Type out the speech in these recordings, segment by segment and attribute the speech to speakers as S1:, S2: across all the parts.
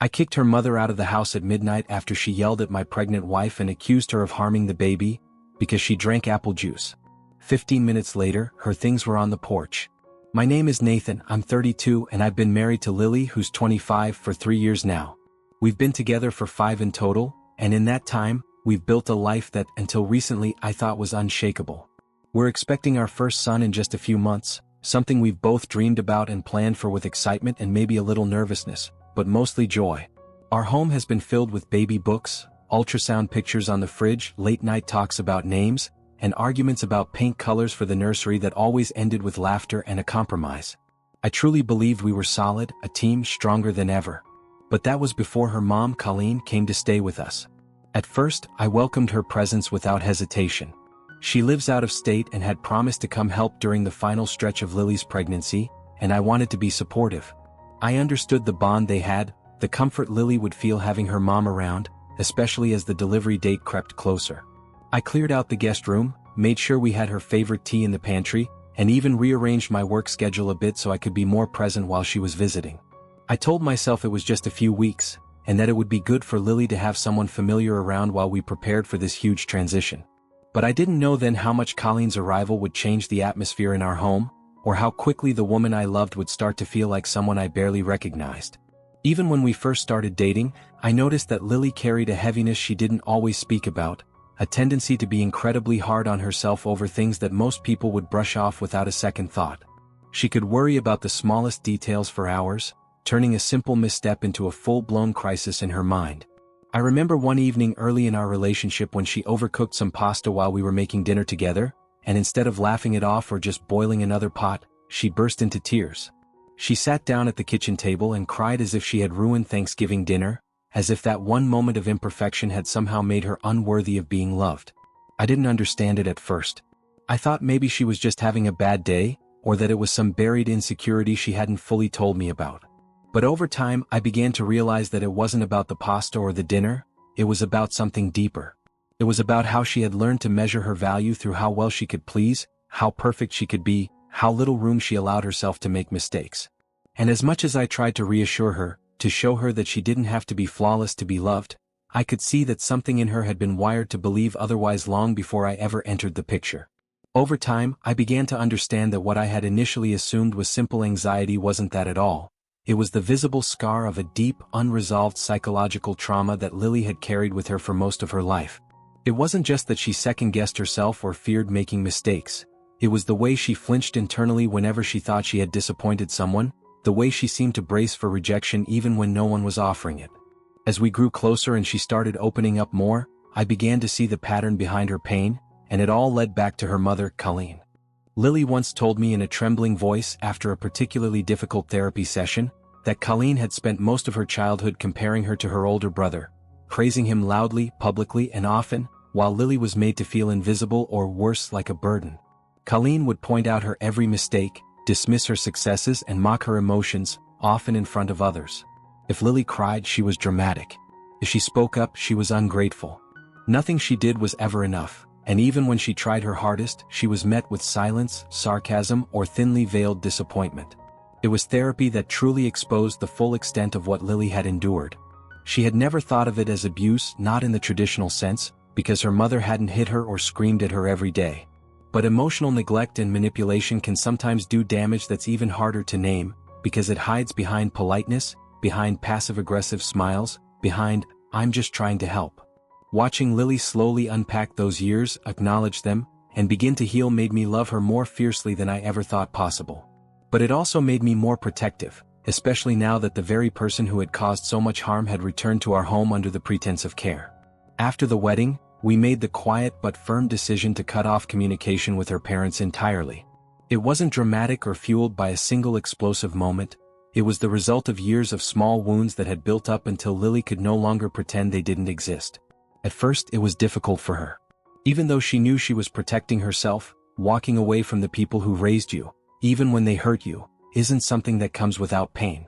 S1: I kicked her mother out of the house at midnight after she yelled at my pregnant wife and accused her of harming the baby because she drank apple juice. 15 minutes later, her things were on the porch. My name is Nathan, I'm 32 and I've been married to Lily who's 25 for 3 years now. We've been together for 5 in total, and in that time, we've built a life that, until recently, I thought was unshakable. We're expecting our first son in just a few months, something we've both dreamed about and planned for with excitement and maybe a little nervousness, but mostly joy. Our home has been filled with baby books, ultrasound pictures on the fridge, late-night talks about names, and arguments about paint colors for the nursery that always ended with laughter and a compromise. I truly believed we were solid, a team stronger than ever. But that was before her mom, Colleen, came to stay with us. At first, I welcomed her presence without hesitation. She lives out of state and had promised to come help during the final stretch of Lily's pregnancy, and I wanted to be supportive. I understood the bond they had, the comfort Lily would feel having her mom around, especially as the delivery date crept closer. I cleared out the guest room, made sure we had her favorite tea in the pantry, and even rearranged my work schedule a bit so I could be more present while she was visiting. I told myself it was just a few weeks, and that it would be good for Lily to have someone familiar around while we prepared for this huge transition. But I didn't know then how much Colleen's arrival would change the atmosphere in our home, or how quickly the woman I loved would start to feel like someone I barely recognized. Even when we first started dating, I noticed that Lily carried a heaviness she didn't always speak about, a tendency to be incredibly hard on herself over things that most people would brush off without a second thought. She could worry about the smallest details for hours, turning a simple misstep into a full-blown crisis in her mind. I remember one evening early in our relationship when she overcooked some pasta while we were making dinner together, and instead of laughing it off or just boiling another pot, she burst into tears. She sat down at the kitchen table and cried as if she had ruined Thanksgiving dinner, as if that one moment of imperfection had somehow made her unworthy of being loved. I didn't understand it at first. I thought maybe she was just having a bad day, or that it was some buried insecurity she hadn't fully told me about. But over time, I began to realize that it wasn't about the pasta or the dinner, it was about something deeper. It was about how she had learned to measure her value through how well she could please, how perfect she could be, how little room she allowed herself to make mistakes. And as much as I tried to reassure her, to show her that she didn't have to be flawless to be loved, I could see that something in her had been wired to believe otherwise long before I ever entered the picture. Over time, I began to understand that what I had initially assumed was simple anxiety wasn't that at all. It was the visible scar of a deep, unresolved psychological trauma that Lily had carried with her for most of her life. It wasn't just that she second-guessed herself or feared making mistakes. It was the way she flinched internally whenever she thought she had disappointed someone, the way she seemed to brace for rejection even when no one was offering it. As we grew closer and she started opening up more, I began to see the pattern behind her pain, and it all led back to her mother, Colleen. Lily once told me in a trembling voice after a particularly difficult therapy session, that Colleen had spent most of her childhood comparing her to her older brother, praising him loudly, publicly, and often, while Lily was made to feel invisible or worse, like a burden. Colleen would point out her every mistake, dismiss her successes, and mock her emotions, often in front of others. If Lily cried, she was dramatic. If she spoke up, she was ungrateful. Nothing she did was ever enough, and even when she tried her hardest, she was met with silence, sarcasm, or thinly veiled disappointment. It was therapy that truly exposed the full extent of what Lily had endured. She had never thought of it as abuse, not in the traditional sense, because her mother hadn't hit her or screamed at her every day. But emotional neglect and manipulation can sometimes do damage that's even harder to name, because it hides behind politeness, behind passive-aggressive smiles, behind, "I'm just trying to help." Watching Lily slowly unpack those years, acknowledge them, and begin to heal made me love her more fiercely than I ever thought possible. But it also made me more protective, especially now that the very person who had caused so much harm had returned to our home under the pretense of care. After the wedding, we made the quiet but firm decision to cut off communication with her parents entirely. It wasn't dramatic or fueled by a single explosive moment. It was the result of years of small wounds that had built up until Lily could no longer pretend they didn't exist. At first, it was difficult for her. Even though she knew she was protecting herself, walking away from the people who raised you, even when they hurt you, isn't something that comes without pain.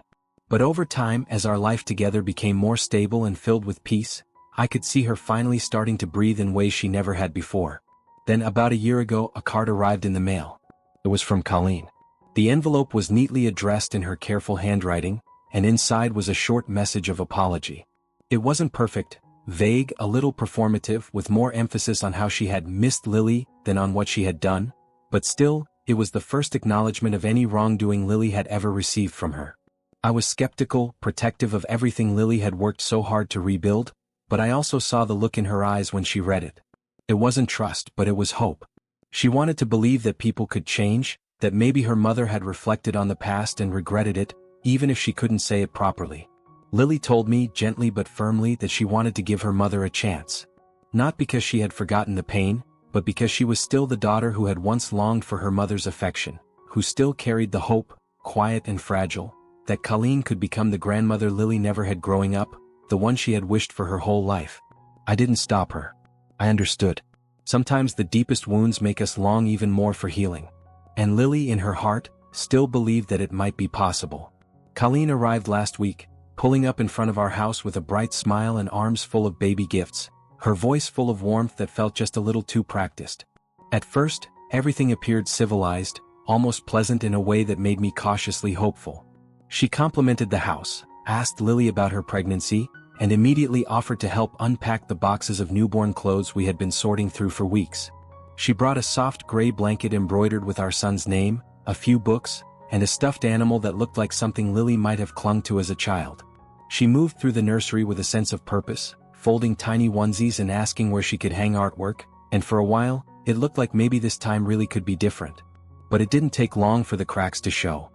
S1: But over time, as our life together became more stable and filled with peace, I could see her finally starting to breathe in ways she never had before. Then about a year ago, a card arrived in the mail. It was from Colleen. The envelope was neatly addressed in her careful handwriting, and inside was a short message of apology. It wasn't perfect, vague, a little performative, with more emphasis on how she had missed Lily than on what she had done, but still, it was the first acknowledgement of any wrongdoing Lily had ever received from her. I was skeptical, protective of everything Lily had worked so hard to rebuild, but I also saw the look in her eyes when she read it. It wasn't trust, but it was hope. She wanted to believe that people could change, that maybe her mother had reflected on the past and regretted it, even if she couldn't say it properly. Lily told me, gently but firmly, that she wanted to give her mother a chance. Not because she had forgotten the pain, but because she was still the daughter who had once longed for her mother's affection, who still carried the hope, quiet and fragile, that Colleen could become the grandmother Lily never had growing up, the one she had wished for her whole life. I didn't stop her. I understood. Sometimes the deepest wounds make us long even more for healing. And Lily, in her heart, still believed that it might be possible. Colleen arrived last week, pulling up in front of our house with a bright smile and arms full of baby gifts, her voice full of warmth that felt just a little too practiced. At first, everything appeared civilized, almost pleasant in a way that made me cautiously hopeful. She complimented the house, asked Lily about her pregnancy, and immediately offered to help unpack the boxes of newborn clothes we had been sorting through for weeks. She brought a soft gray blanket embroidered with our son's name, a few books, and a stuffed animal that looked like something Lily might have clung to as a child. She moved through the nursery with a sense of purpose, folding tiny onesies and asking where she could hang artwork, and for a while, it looked like maybe this time really could be different. But it didn't take long for the cracks to show.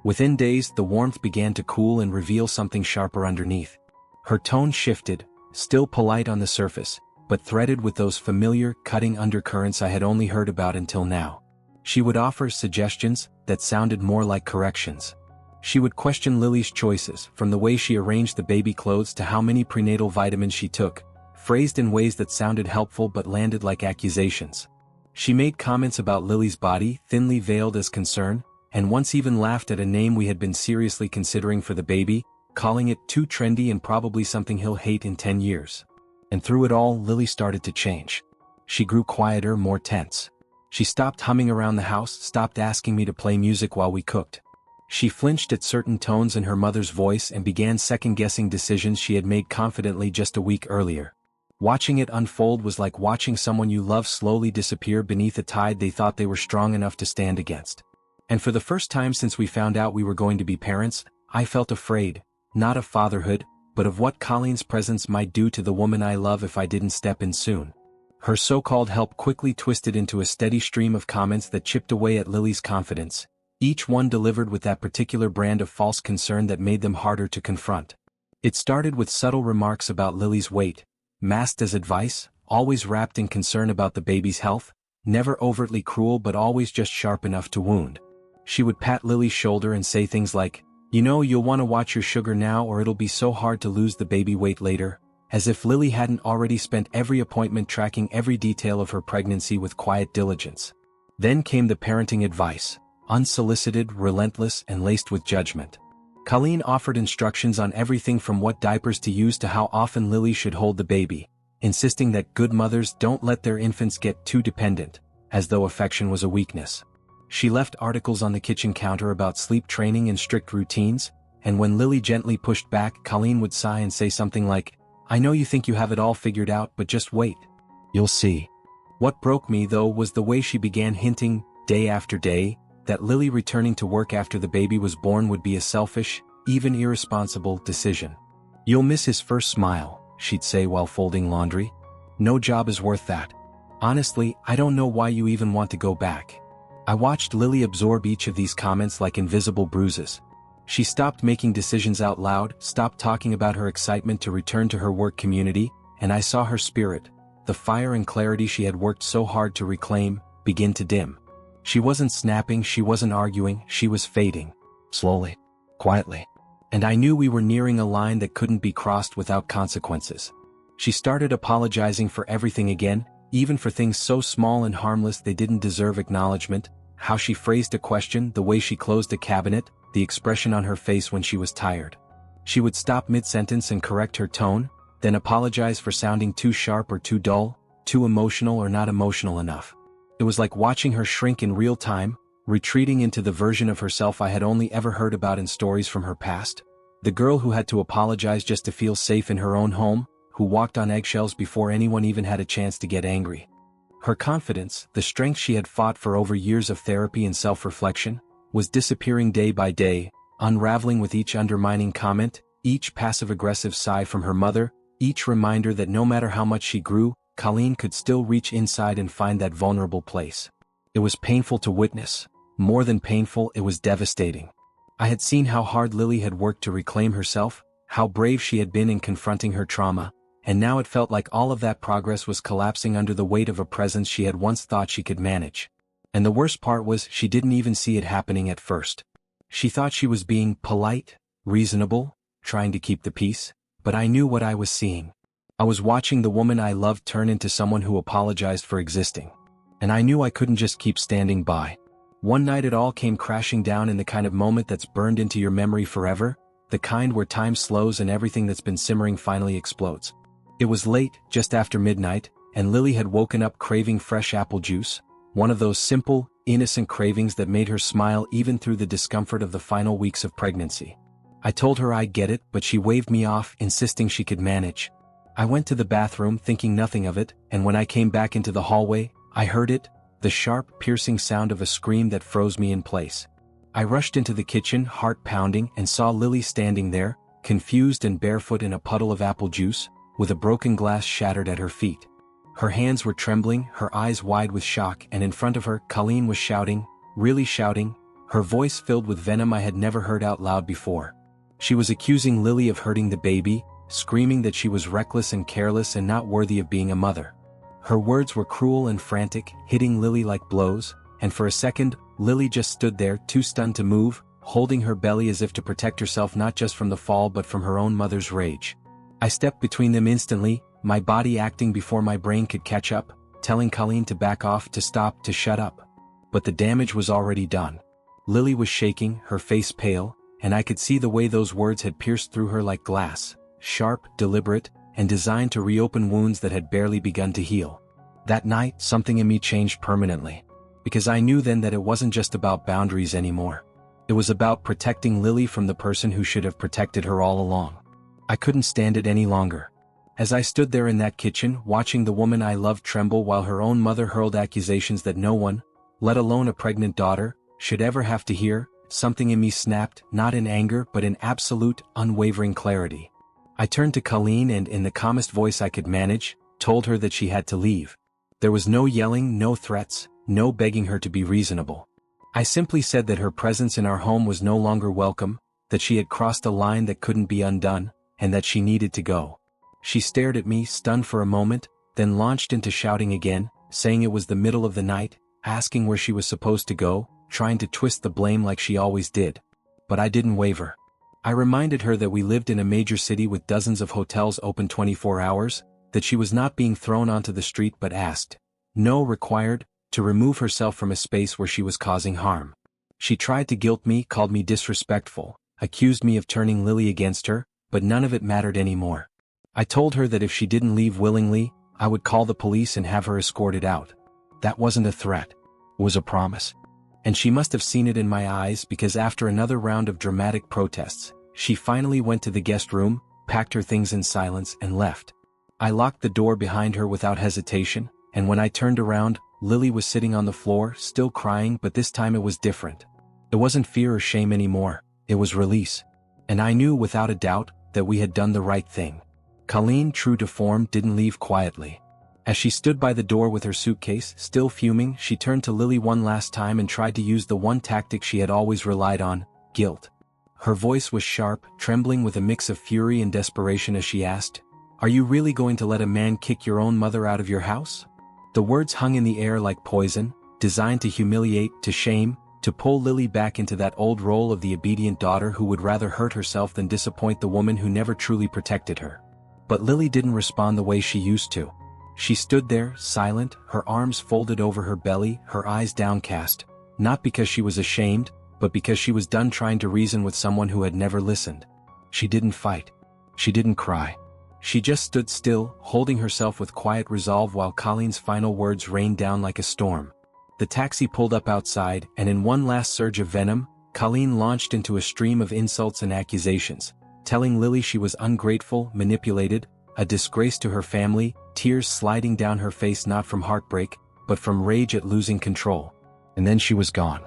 S1: Within days, the warmth began to cool and reveal something sharper underneath. Her tone shifted, still polite on the surface, but threaded with those familiar, cutting undercurrents I had only heard about until now. She would offer suggestions that sounded more like corrections. She would question Lily's choices, from the way she arranged the baby clothes to how many prenatal vitamins she took, phrased in ways that sounded helpful but landed like accusations. She made comments about Lily's body, thinly veiled as concern, and once even laughed at a name we had been seriously considering for the baby, calling it too trendy and probably something he'll hate in 10 years. And through it all, Lily started to change. She grew quieter, more tense. She stopped humming around the house, stopped asking me to play music while we cooked. She flinched at certain tones in her mother's voice and began second-guessing decisions she had made confidently just a week earlier. Watching it unfold was like watching someone you love slowly disappear beneath a tide they thought they were strong enough to stand against. And for the first time since we found out we were going to be parents, I felt afraid, not of fatherhood, but of what Colleen's presence might do to the woman I love if I didn't step in soon. Her so-called help quickly twisted into a steady stream of comments that chipped away at Lily's confidence, each one delivered with that particular brand of false concern that made them harder to confront. It started with subtle remarks about Lily's weight, masked as advice, always wrapped in concern about the baby's health, never overtly cruel but always just sharp enough to wound. She would pat Lily's shoulder and say things like, "You know, you'll want to watch your sugar now or it'll be so hard to lose the baby weight later," as if Lily hadn't already spent every appointment tracking every detail of her pregnancy with quiet diligence. Then came the parenting advice, unsolicited, relentless, and laced with judgment. Colleen offered instructions on everything from what diapers to use to how often Lily should hold the baby, insisting that good mothers don't let their infants get too dependent, as though affection was a weakness. She left articles on the kitchen counter about sleep training and strict routines, and when Lily gently pushed back, Colleen would sigh and say something like, "I know you think you have it all figured out, but just wait. You'll see." What broke me, though, was the way she began hinting, day after day, that Lily returning to work after the baby was born would be a selfish, even irresponsible decision. "You'll miss his first smile," she'd say while folding laundry. "No job is worth that. Honestly, I don't know why you even want to go back." I watched Lily absorb each of these comments like invisible bruises. She stopped making decisions out loud, stopped talking about her excitement to return to her work community, and I saw her spirit, the fire and clarity she had worked so hard to reclaim, begin to dim. She wasn't snapping, she wasn't arguing, she was fading. Slowly. Quietly. And I knew we were nearing a line that couldn't be crossed without consequences. She started apologizing for everything again, even for things so small and harmless they didn't deserve acknowledgement. How she phrased a question, the way she closed a cabinet, the expression on her face when she was tired. She would stop mid-sentence and correct her tone, then apologize for sounding too sharp or too dull, too emotional or not emotional enough. It was like watching her shrink in real time, retreating into the version of herself I had only ever heard about in stories from her past. The girl who had to apologize just to feel safe in her own home, who walked on eggshells before anyone even had a chance to get angry. Her confidence, the strength she had fought for over years of therapy and self-reflection, was disappearing day by day, unraveling with each undermining comment, each passive-aggressive sigh from her mother, each reminder that no matter how much she grew, Colleen could still reach inside and find that vulnerable place. It was painful to witness. More than painful, it was devastating. I had seen how hard Lily had worked to reclaim herself, how brave she had been in confronting her trauma, and now it felt like all of that progress was collapsing under the weight of a presence she had once thought she could manage. And the worst part was she didn't even see it happening at first. She thought she was being polite, reasonable, trying to keep the peace, but I knew what I was seeing. I was watching the woman I loved turn into someone who apologized for existing. And I knew I couldn't just keep standing by. One night it all came crashing down in the kind of moment that's burned into your memory forever, the kind where time slows and everything that's been simmering finally explodes. It was late, just after midnight, and Lily had woken up craving fresh apple juice, one of those simple, innocent cravings that made her smile even through the discomfort of the final weeks of pregnancy. I told her I'd get it, but she waved me off, insisting she could manage. I went to the bathroom thinking nothing of it, and when I came back into the hallway, I heard it, the sharp, piercing sound of a scream that froze me in place. I rushed into the kitchen, heart pounding, and saw Lily standing there, confused and barefoot in a puddle of apple juice, with a broken glass shattered at her feet. Her hands were trembling, her eyes wide with shock, and in front of her, Colleen was shouting, really shouting, her voice filled with venom I had never heard out loud before. She was accusing Lily of hurting the baby, screaming that she was reckless and careless and not worthy of being a mother. Her words were cruel and frantic, hitting Lily like blows, and for a second, Lily just stood there, too stunned to move, holding her belly as if to protect herself not just from the fall but from her own mother's rage. I stepped between them instantly, my body acting before my brain could catch up, telling Colleen to back off, to stop, to shut up. But the damage was already done. Lily was shaking, her face pale, and I could see the way those words had pierced through her like glass, sharp, deliberate, and designed to reopen wounds that had barely begun to heal. That night, something in me changed permanently. Because I knew then that it wasn't just about boundaries anymore. It was about protecting Lily from the person who should have protected her all along. I couldn't stand it any longer. As I stood there in that kitchen, watching the woman I loved tremble while her own mother hurled accusations that no one, let alone a pregnant daughter, should ever have to hear, something in me snapped, not in anger but in absolute, unwavering clarity. I turned to Colleen and, in the calmest voice I could manage, told her that she had to leave. There was no yelling, no threats, no begging her to be reasonable. I simply said that her presence in our home was no longer welcome, that she had crossed a line that couldn't be undone, and that she needed to go. She stared at me, stunned for a moment, then launched into shouting again, saying it was the middle of the night, asking where she was supposed to go, trying to twist the blame like she always did. But I didn't waver. I reminded her that we lived in a major city with dozens of hotels open 24 hours, that she was not being thrown onto the street but asked, no, required, to remove herself from a space where she was causing harm. She tried to guilt me, called me disrespectful, accused me of turning Lily against her, but none of it mattered anymore. I told her that if she didn't leave willingly, I would call the police and have her escorted out. That wasn't a threat. It was a promise. And she must have seen it in my eyes because after another round of dramatic protests, she finally went to the guest room, packed her things in silence, and left. I locked the door behind her without hesitation, and when I turned around, Lily was sitting on the floor, still crying, but this time it was different. It wasn't fear or shame anymore, it was release. And I knew without a doubt that we had done the right thing. Colleen, true to form, didn't leave quietly. As she stood by the door with her suitcase, still fuming, she turned to Lily one last time and tried to use the one tactic she had always relied on, guilt. Her voice was sharp, trembling with a mix of fury and desperation as she asked, "Are you really going to let a man kick your own mother out of your house?" The words hung in the air like poison, designed to humiliate, to shame, to pull Lily back into that old role of the obedient daughter who would rather hurt herself than disappoint the woman who never truly protected her. But Lily didn't respond the way she used to. She stood there, silent, her arms folded over her belly, her eyes downcast, not because she was ashamed, but because she was done trying to reason with someone who had never listened. She didn't fight. She didn't cry. She just stood still, holding herself with quiet resolve while Colleen's final words rained down like a storm. The taxi pulled up outside, and in one last surge of venom, Colleen launched into a stream of insults and accusations. telling Lily she was ungrateful, manipulated, a disgrace to her family, tears sliding down her face not from heartbreak, but from rage at losing control. And then she was gone.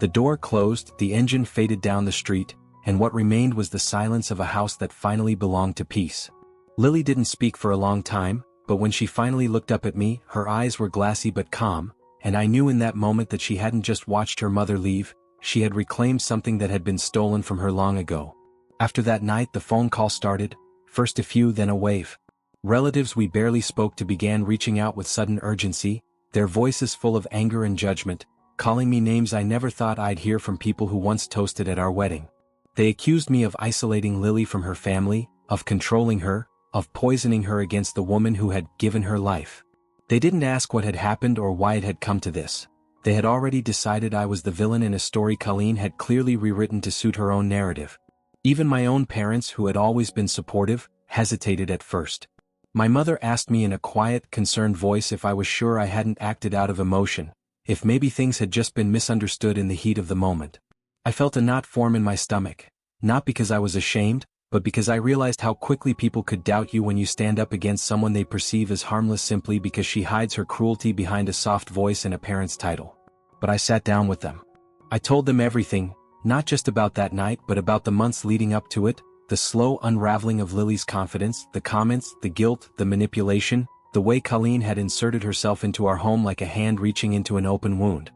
S1: The door closed, the engine faded down the street, and what remained was the silence of a house that finally belonged to peace. Lily didn't speak for a long time, but when she finally looked up at me, her eyes were glassy but calm, and I knew in that moment that she hadn't just watched her mother leave, she had reclaimed something that had been stolen from her long ago. After that night the phone call started, first a few then a wave. Relatives we barely spoke to began reaching out with sudden urgency, their voices full of anger and judgment, calling me names I never thought I'd hear from people who once toasted at our wedding. They accused me of isolating Lily from her family, of controlling her, of poisoning her against the woman who had given her life. They didn't ask what had happened or why it had come to this. They had already decided I was the villain in a story Colleen had clearly rewritten to suit her own narrative. Even my own parents, who had always been supportive, hesitated at first. My mother asked me in a quiet, concerned voice if I was sure I hadn't acted out of emotion, if maybe things had just been misunderstood in the heat of the moment. I felt a knot form in my stomach, not because I was ashamed, but because I realized how quickly people could doubt you when you stand up against someone they perceive as harmless simply because she hides her cruelty behind a soft voice and a parent's title. But I sat down with them. I told them everything, not just about that night but about the months leading up to it, the slow unraveling of Lily's confidence, the comments, the guilt, the manipulation, the way Colleen had inserted herself into our home like a hand reaching into an open wound.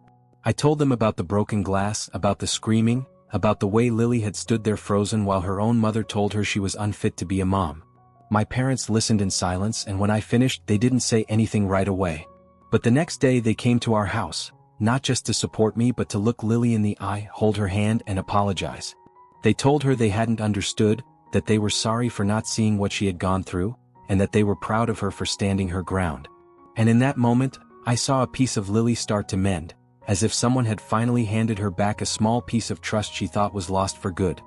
S1: I told them about the broken glass, about the screaming, about the way Lily had stood there frozen while her own mother told her she was unfit to be a mom. My parents listened in silence, and when I finished they didn't say anything right away. But the next day they came to our house, not just to support me but to look Lily in the eye, hold her hand and apologize. They told her they hadn't understood, that they were sorry for not seeing what she had gone through, and that they were proud of her for standing her ground. And in that moment, I saw a piece of Lily start to mend, as if someone had finally handed her back a small piece of trust she thought was lost for good.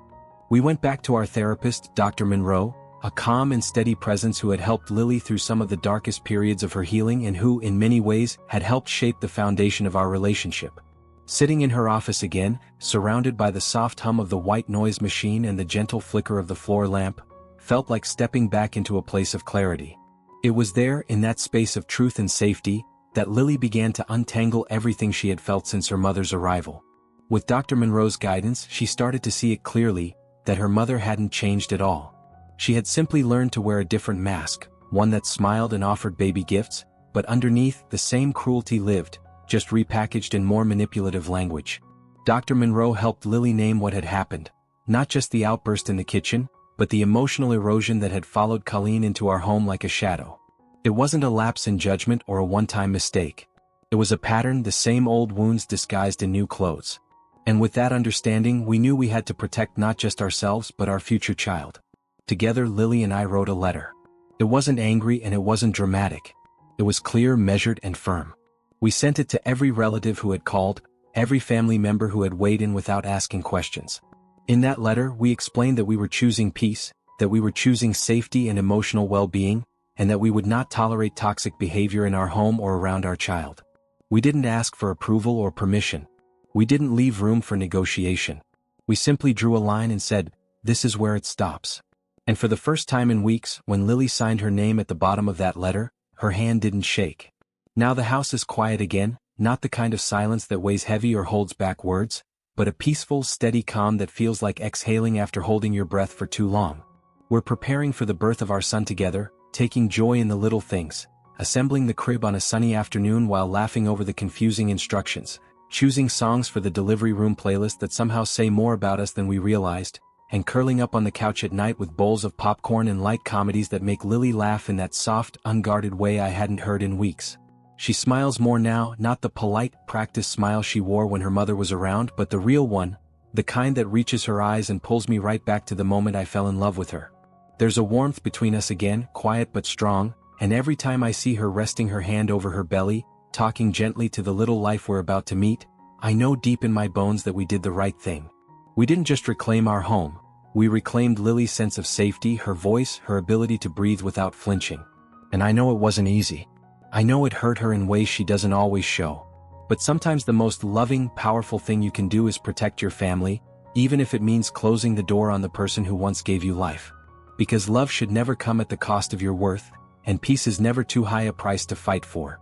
S1: We went back to our therapist, Dr. Monroe, a calm and steady presence who had helped Lily through some of the darkest periods of her healing and who, in many ways, had helped shape the foundation of our relationship. Sitting in her office again, surrounded by the soft hum of the white noise machine and the gentle flicker of the floor lamp, felt like stepping back into a place of clarity. It was there, in that space of truth and safety, that Lily began to untangle everything she had felt since her mother's arrival. With Dr. Monroe's guidance, she started to see it clearly, that her mother hadn't changed at all. She had simply learned to wear a different mask, one that smiled and offered baby gifts, but underneath, the same cruelty lived, just repackaged in more manipulative language. Dr. Monroe helped Lily name what had happened, not just the outburst in the kitchen, but the emotional erosion that had followed Colleen into our home like a shadow. It wasn't a lapse in judgment or a one-time mistake. It was a pattern, the same old wounds disguised in new clothes. And with that understanding, we knew we had to protect not just ourselves but our future child. Together, Lily and I wrote a letter. It wasn't angry and it wasn't dramatic. It was clear, measured, and firm. We sent it to every relative who had called, every family member who had weighed in without asking questions. In that letter, we explained that we were choosing peace, that we were choosing safety and emotional well-being, and that we would not tolerate toxic behavior in our home or around our child. We didn't ask for approval or permission. We didn't leave room for negotiation. We simply drew a line and said, "This is where it stops." And for the first time in weeks, when Lily signed her name at the bottom of that letter, her hand didn't shake. Now the house is quiet again, not the kind of silence that weighs heavy or holds back words, but a peaceful, steady calm that feels like exhaling after holding your breath for too long. We're preparing for the birth of our son together, taking joy in the little things, assembling the crib on a sunny afternoon while laughing over the confusing instructions, choosing songs for the delivery room playlist that somehow say more about us than we realized, and curling up on the couch at night with bowls of popcorn and light comedies that make Lily laugh in that soft, unguarded way I hadn't heard in weeks. She smiles more now, not the polite, practiced smile she wore when her mother was around, but the real one, the kind that reaches her eyes and pulls me right back to the moment I fell in love with her. There's a warmth between us again, quiet but strong, and every time I see her resting her hand over her belly, talking gently to the little life we're about to meet, I know deep in my bones that we did the right thing. We didn't just reclaim our home, we reclaimed Lily's sense of safety, her voice, her ability to breathe without flinching. And I know it wasn't easy. I know it hurt her in ways she doesn't always show. But sometimes the most loving, powerful thing you can do is protect your family, even if it means closing the door on the person who once gave you life. Because love should never come at the cost of your worth, and peace is never too high a price to fight for.